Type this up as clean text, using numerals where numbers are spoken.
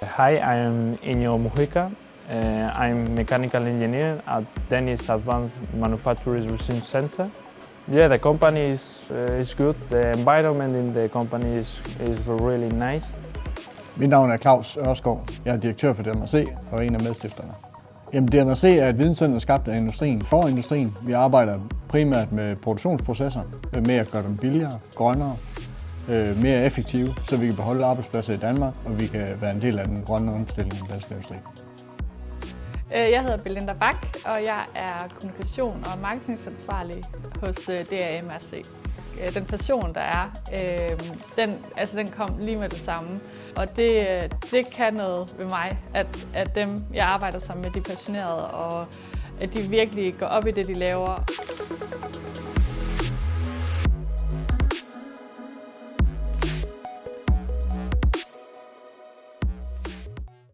Hi, I am Iñigo Mujica. I'm mechanical engineer at Dennis Advanced Manufacturers Research Center. Yeah, the company is good. The environment in the company is really nice. Mit navn er Claus Ørskov. Jeg er direktør for DMRC og en af medstifterne. DMRC er et videnscenter skabt af industrien for industrien. Vi arbejder primært med produktionsprocesser, med at gøre dem billigere, grønnere, mere effektive, så vi kan beholde arbejdspladser i Danmark, og vi kan være en del af den grønne omstilling i dansk industri. Jeg hedder Belinda Bak, og jeg er kommunikation- og marketingansvarlig hos DMRC. Den passion, der er, den kom lige med det samme. Og det kan noget ved mig, at dem, jeg arbejder sammen med, de er passionerede, og at de virkelig går op i det, de laver.